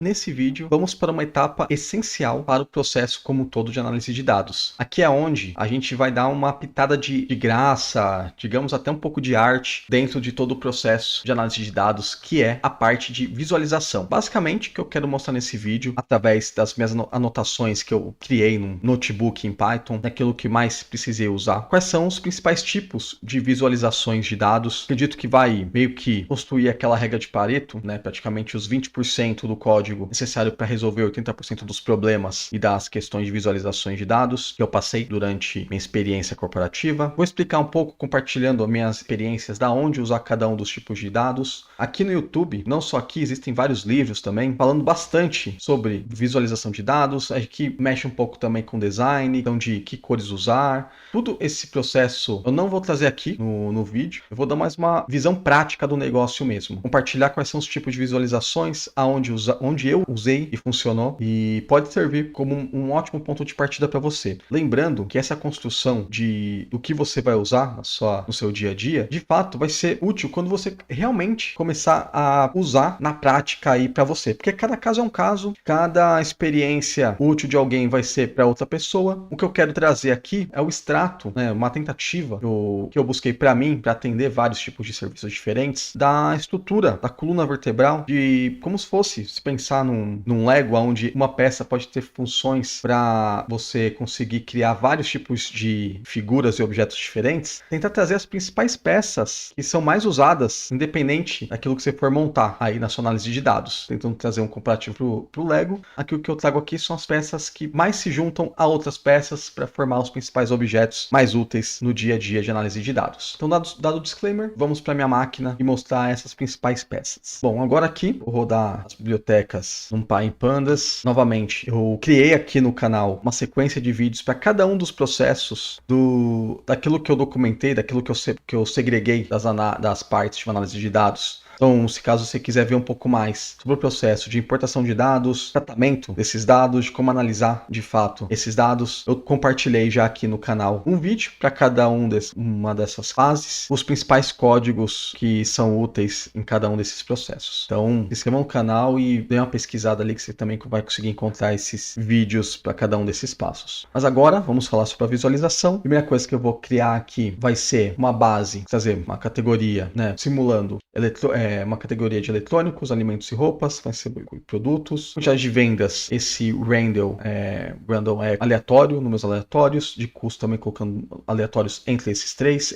Nesse vídeo, vamos para uma etapa essencial para o processo como um todo de análise de dados. Aqui é onde a gente vai dar uma pitada de graça, digamos até um pouco de arte, dentro de todo o processo de análise de dados, que é a parte de visualização. Basicamente, o que eu quero mostrar nesse vídeo, através das minhas anotações que eu criei no notebook em Python, daquilo que mais precisei usar, quais são os principais tipos de visualizações de dados. Acredito que vai meio que construir aquela regra de Pareto, né? Praticamente os 20% do código necessário para resolver 80% dos problemas e das questões de visualizações de dados que eu passei durante minha experiência corporativa. Vou explicar um pouco, compartilhando as minhas experiências, da onde usar cada um dos tipos de dados. Aqui no YouTube, não só aqui, existem vários livros também, falando bastante sobre visualização de dados, que mexe um pouco também com design, então de que cores usar. Tudo esse processo eu não vou trazer aqui no vídeo, eu vou dar mais uma visão prática do negócio mesmo. Compartilhar quais são os tipos de visualizações, onde eu usei e funcionou, e pode servir como um ótimo ponto de partida para você. Lembrando que essa construção do que você vai usar no seu dia a dia, de fato vai ser útil quando você realmente começar a usar na prática aí para você, porque cada caso é um caso, cada experiência útil de alguém vai ser para outra pessoa. O que eu quero trazer aqui é o extrato, né, uma tentativa que eu busquei para mim, para atender vários tipos de serviços diferentes, da estrutura da coluna vertebral, de como se fosse, se pensar num Lego, onde uma peça pode ter funções para você conseguir criar vários tipos de figuras e objetos diferentes. Tentar trazer as principais peças que são mais usadas, independente daquilo que você for montar aí na sua análise de dados. Tentando trazer um comparativo para o Lego. Aqui o que eu trago aqui são as peças que mais se juntam a outras peças para formar os principais objetos mais úteis no dia a dia de análise de dados. Então, dado o disclaimer, vamos para minha máquina e mostrar essas principais peças. Bom, agora aqui vou rodar as bibliotecas NumPy e Pandas. Novamente, eu criei aqui no canal uma sequência de vídeos para cada um dos processos daquilo que eu documentei, daquilo que eu segreguei das partes de uma análise de dados. Então, se caso você quiser ver um pouco mais sobre o processo de importação de dados, tratamento desses dados, de como analisar de fato esses dados, eu compartilhei já aqui no canal um vídeo para cada uma dessas fases, os principais códigos que são úteis em cada um desses processos. Então, se inscreva no canal e dê uma pesquisada ali que você também vai conseguir encontrar esses vídeos para cada um desses passos. Mas agora, vamos falar sobre a visualização. A primeira coisa que eu vou criar aqui vai ser uma base, trazer uma categoria, né, simulando uma categoria de eletrônicos, alimentos e roupas, vai ser produtos. Quantidade de vendas, esse random é aleatório, números aleatórios, de custo também colocando aleatórios entre esses três.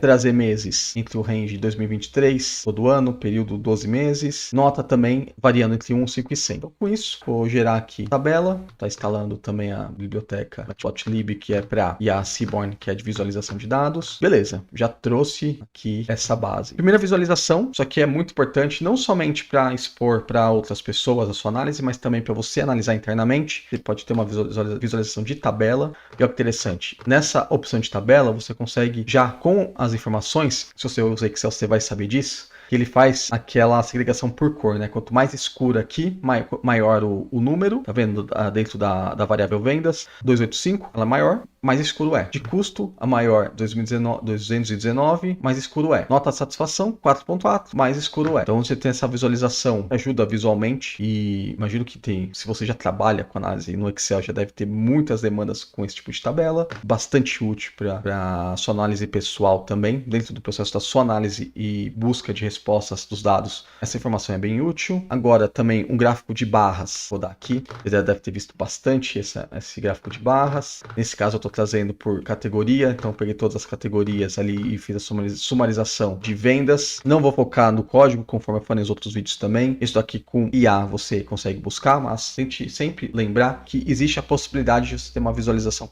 Trazer meses entre o range de 2023, todo ano, período 12 meses. Nota também variando entre 1, 5 e 100. Então, com isso, vou gerar aqui tabela, tá instalando também a biblioteca Matplotlib, que é e a Seaborn, que é de visualização de dados. Beleza, já trouxe aqui essa base. Primeira visualização, isso aqui é muito importante, não somente para expor para outras pessoas a sua análise, mas também para você analisar internamente. Você pode ter uma visualização de tabela. E olha que interessante, nessa opção de tabela, você consegue já com as informações, se você usa Excel, você vai saber disso, que ele faz aquela segregação por cor, né? Quanto mais escuro aqui, maior o número, tá vendo? Dentro da variável vendas, 285, ela é maior, mais escuro é. De custo, a maior, 219, mais escuro é. Nota de satisfação, 4.4, mais escuro é. Então você tem essa visualização, ajuda visualmente, e imagino que se você já trabalha com análise no Excel, já deve ter muitas demandas com esse tipo de tabela, bastante útil para sua análise pessoal também, dentro do processo da sua análise e busca de respostas dos dados. Essa informação é bem útil. Agora também um gráfico de barras, vou dar aqui, você já deve ter visto bastante esse gráfico de barras. Nesse caso eu estou trazendo por categoria, então eu peguei todas as categorias ali e fiz a sumarização de vendas. Não vou focar no código, conforme eu falei nos outros vídeos também. Isso aqui com IA você consegue buscar, mas tente sempre lembrar que existe a possibilidade de você ter uma visualização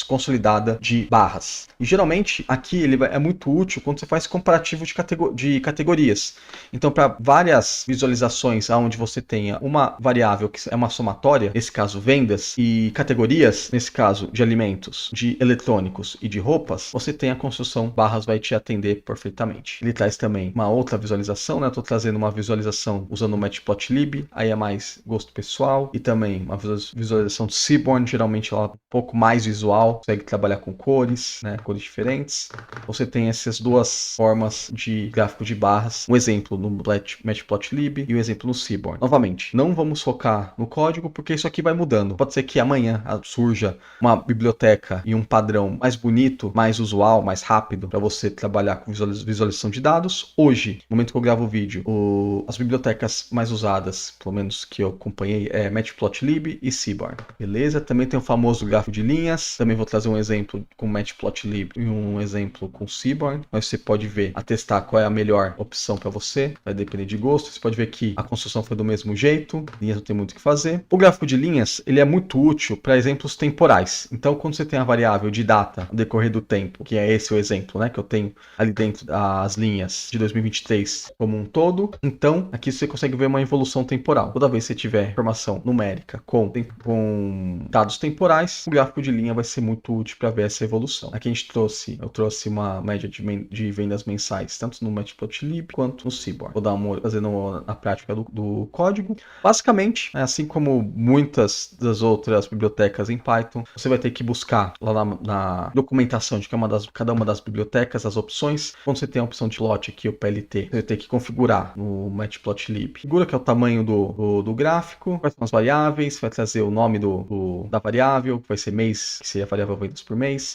consolidada de barras. E geralmente aqui ele é muito útil quando você faz comparativo de categorias. Então, para várias visualizações onde você tenha uma variável que é uma somatória, nesse caso vendas, e categorias, nesse caso de alimentos, segmentos de eletrônicos e de roupas, você tem a construção barras, vai te atender perfeitamente. Ele traz também uma outra visualização, né? Eu estou trazendo uma visualização usando o Matplotlib, aí é mais gosto pessoal, e também uma visualização de Seaborn, geralmente ela é um pouco mais visual, consegue trabalhar com cores, né? Cores diferentes. Você tem essas duas formas de gráfico de barras, um exemplo no Matplotlib e um exemplo no Seaborn. Novamente, não vamos focar no código, porque isso aqui vai mudando. Pode ser que amanhã surja uma biblioteca e um padrão mais bonito, mais usual, mais rápido para você trabalhar com visualização de dados. Hoje, no momento que eu gravo o vídeo, as bibliotecas mais usadas, pelo menos que eu acompanhei, é Matplotlib e Seaborn. Beleza? Também tem o famoso gráfico de linhas. Também vou trazer um exemplo com Matplotlib e um exemplo com Seaborn. Mas você pode ver, atestar qual é a melhor opção para você. Vai depender de gosto. Você pode ver que a construção foi do mesmo jeito. Linhas não tem muito o que fazer. O gráfico de linhas, ele é muito útil para exemplos temporais. Então, quando você tem a variável de data no decorrer do tempo, que é esse o exemplo, né, que eu tenho ali dentro das linhas de 2023 como um todo, então aqui você consegue ver uma evolução temporal. Toda vez que você tiver informação numérica com dados temporais, o gráfico de linha vai ser muito útil para ver essa evolução. Aqui eu trouxe uma média de vendas mensais, tanto no Matplotlib quanto no Seaborn. Vou dar uma fazendo na prática do código. Basicamente, assim como muitas das outras bibliotecas em Python, você vai ter que buscar lá na documentação de cada uma das bibliotecas as opções. Quando você tem a opção de lote aqui, o PLT, você vai ter que configurar no Matplotlib. Configura que é o tamanho do gráfico, quais são as variáveis, vai trazer o nome da variável, que vai ser mês, que seria a variável vendas por mês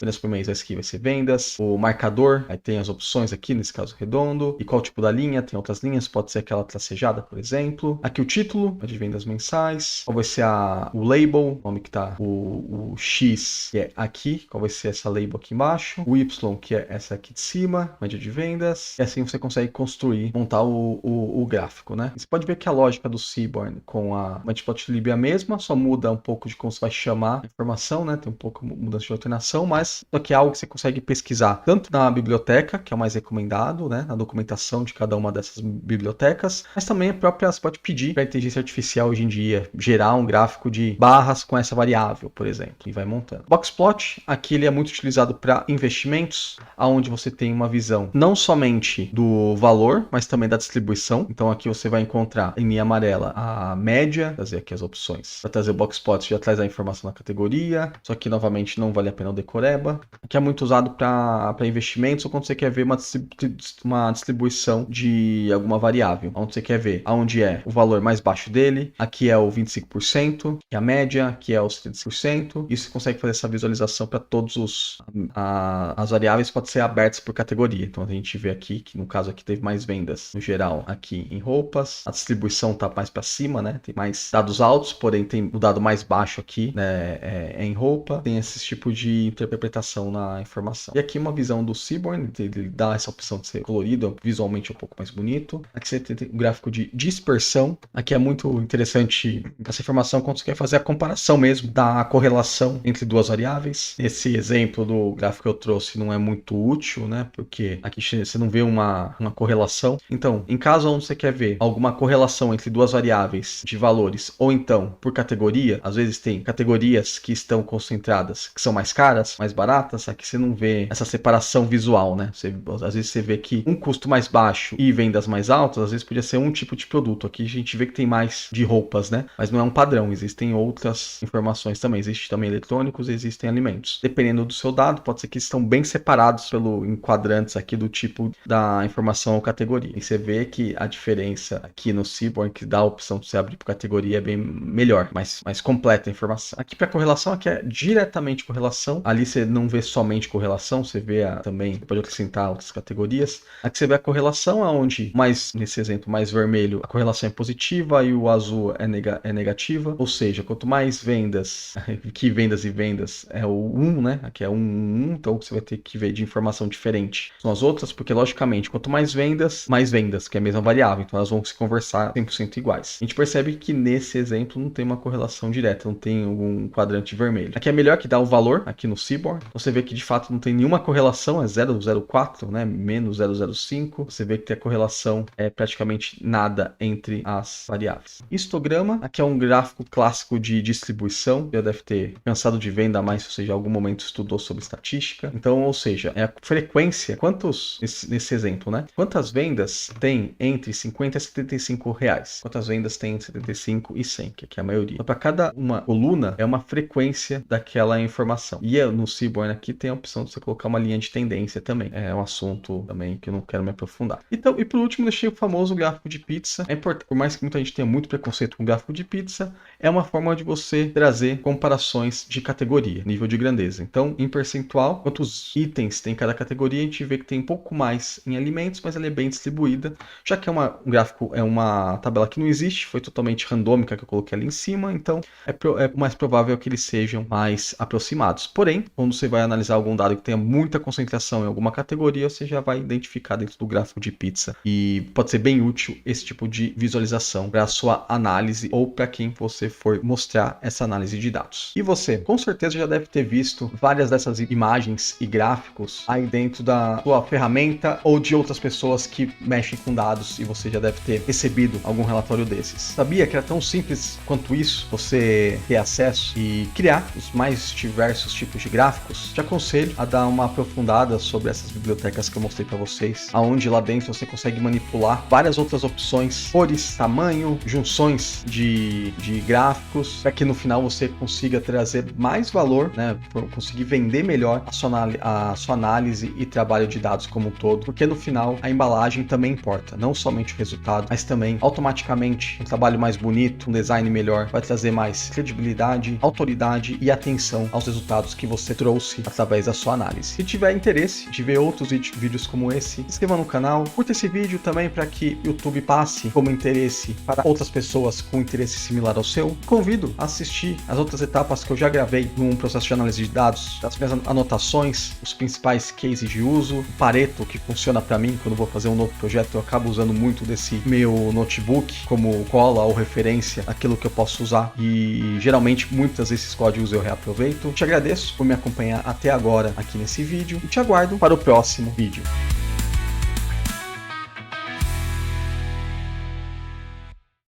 aqui vai ser vendas, o marcador, aí tem as opções aqui, nesse caso redondo, e qual tipo da linha, tem outras linhas, pode ser aquela tracejada, por exemplo. Aqui o título, de vendas mensais, qual vai ser o label, o nome que tá, o X, que é aqui, qual vai ser essa label aqui embaixo, o Y, que é essa aqui de cima, média de vendas, e assim você consegue montar o gráfico, né? Você pode ver que a lógica do Seaborn com a Matplotlib é a mesma, só muda um pouco de como você vai chamar a informação, né? Tem um pouco de mudança de alternação, mas só que é algo que você consegue pesquisar tanto na biblioteca, que é o mais recomendado, né? Na documentação de cada uma dessas bibliotecas, mas também você pode pedir para a inteligência artificial hoje em dia gerar um gráfico de barras com essa variável, por exemplo, e vai montando. Boxplot, aqui ele é muito utilizado para investimentos, onde você tem uma visão não somente do valor, mas também da distribuição. Então aqui você vai encontrar em linha amarela a média, trazer aqui as opções. Para trazer o Boxplot já traz a informação na categoria, só que novamente não vale a pena o decoreba. Aqui é muito usado para investimentos ou quando você quer ver uma distribuição de alguma variável, onde você quer ver aonde é o valor mais baixo dele, aqui é o 25%, que é a média, aqui é o 75%, e você consegue fazer essa visualização para todos as variáveis, pode ser abertas por categoria. Então a gente vê aqui que no caso aqui teve mais vendas no geral aqui em roupas, a distribuição tá mais para cima, né? Tem mais dados altos, porém tem o dado mais baixo aqui, né? É em roupa, tem esse tipo de interpretação na informação. E aqui uma visão do Seaborn, ele dá essa opção de ser colorido, visualmente um pouco mais bonito. Aqui você tem um gráfico de dispersão, aqui é muito interessante essa informação quando você quer fazer a comparação mesmo da correlação entre duas variáveis. Esse exemplo do gráfico que eu trouxe não é muito útil, né? Porque aqui você não vê uma correlação. Então, em caso onde você quer ver alguma correlação entre duas variáveis de valores, ou então por categoria, às vezes tem categorias que estão concentradas, que são mais caras, mais baratas, aqui você não vê essa separação visual, né? Às vezes você vê que um custo mais baixo e vendas mais altas, às vezes podia ser um tipo de produto. Aqui a gente vê que tem mais de roupas, né? Mas não é um padrão, existem outras informações também. Existem também eletrônicos, existem alimentos. Dependendo do seu dado, pode ser que estão bem separados em quadrantes aqui do tipo da informação ou categoria. E você vê que a diferença aqui no Seaborn, que dá a opção de você abrir por categoria, é bem melhor, mais completa a informação. Aqui para correlação, aqui é diretamente correlação. Ali você não vê somente correlação, você vê também, você pode acrescentar outras categorias. Aqui você vê a correlação, onde nesse exemplo mais vermelho, a correlação é positiva e o azul é negativa. Ou seja, quanto mais vendas, que vendas e vendas é o 1, né? Aqui é 1, 1, então você vai ter que ver de informação diferente. São as outras, porque logicamente, quanto mais vendas, que é a mesma variável, então elas vão se conversar 100% iguais. A gente percebe que nesse exemplo não tem uma correlação direta, não tem um quadrante vermelho. Aqui é melhor que dá o valor, aqui no Seaborn, você vê que de fato não tem nenhuma correlação, é 0,04, né? Menos 0,05, você vê que tem a correlação é praticamente nada entre as variáveis. Histograma, aqui é um gráfico clássico de distribuição, já deve ter cansado de ver, ainda mais se você já em algum momento estudou sobre estatística. Então, ou seja, é a frequência, nesse exemplo, né? Quantas vendas tem entre 50 e 75 reais? Quantas vendas tem entre 75 e 100, que aqui é a maioria. Então, para cada uma coluna, é uma frequência daquela informação. E no Seaborn aqui tem a opção de você colocar uma linha de tendência também. É um assunto também que eu não quero me aprofundar. Então, e por último, deixei o famoso gráfico de pizza. É importante, por mais que muita gente tenha muito preconceito com o gráfico de pizza, é uma forma de você trazer comparações de categoria, nível de grandeza. Então, em percentual, quantos itens tem cada categoria, a gente vê que tem um pouco mais em alimentos, mas ela é bem distribuída, já que um gráfico é uma tabela que não existe, foi totalmente randômica que eu coloquei ali em cima, então é mais provável que eles sejam mais aproximados. Porém, quando você vai analisar algum dado que tenha muita concentração em alguma categoria, você já vai identificar dentro do gráfico de pizza, e pode ser bem útil esse tipo de visualização para a sua análise ou para quem você for mostrar essa análise de dados. E você, com certeza já deve ter visto várias dessas imagens e gráficos aí dentro da sua ferramenta ou de outras pessoas que mexem com dados, e você já deve ter recebido algum relatório desses. Sabia que era tão simples quanto isso, você ter acesso e criar os mais diversos tipos de gráficos? Te aconselho a dar uma aprofundada sobre essas bibliotecas que eu mostrei para vocês, aonde lá dentro você consegue manipular várias outras opções, cores, tamanho, junções de gráficos, para que no final você consiga trazer mais valor, né, conseguir vender melhor a sua análise e trabalho de dados como um todo, porque no final a embalagem também importa, não somente o resultado, mas também automaticamente um trabalho mais bonito, um design melhor, vai trazer mais credibilidade, autoridade e atenção aos resultados que você trouxe através da sua análise. Se tiver interesse de ver outros vídeos como esse, se inscreva no canal, curta esse vídeo também para que o YouTube passe como interesse para outras pessoas com interesse similar ao seu. Convido a assistir as outras etapas que eu já gravei num processo de análise de dados, das minhas anotações, os principais cases de uso, o Pareto que funciona para mim quando vou fazer um novo projeto, eu acabo usando muito desse meu notebook como cola ou referência, aquilo que eu posso usar, e geralmente muitos desses códigos eu reaproveito. Te agradeço por me acompanhar até agora aqui nesse vídeo e te aguardo para o próximo vídeo.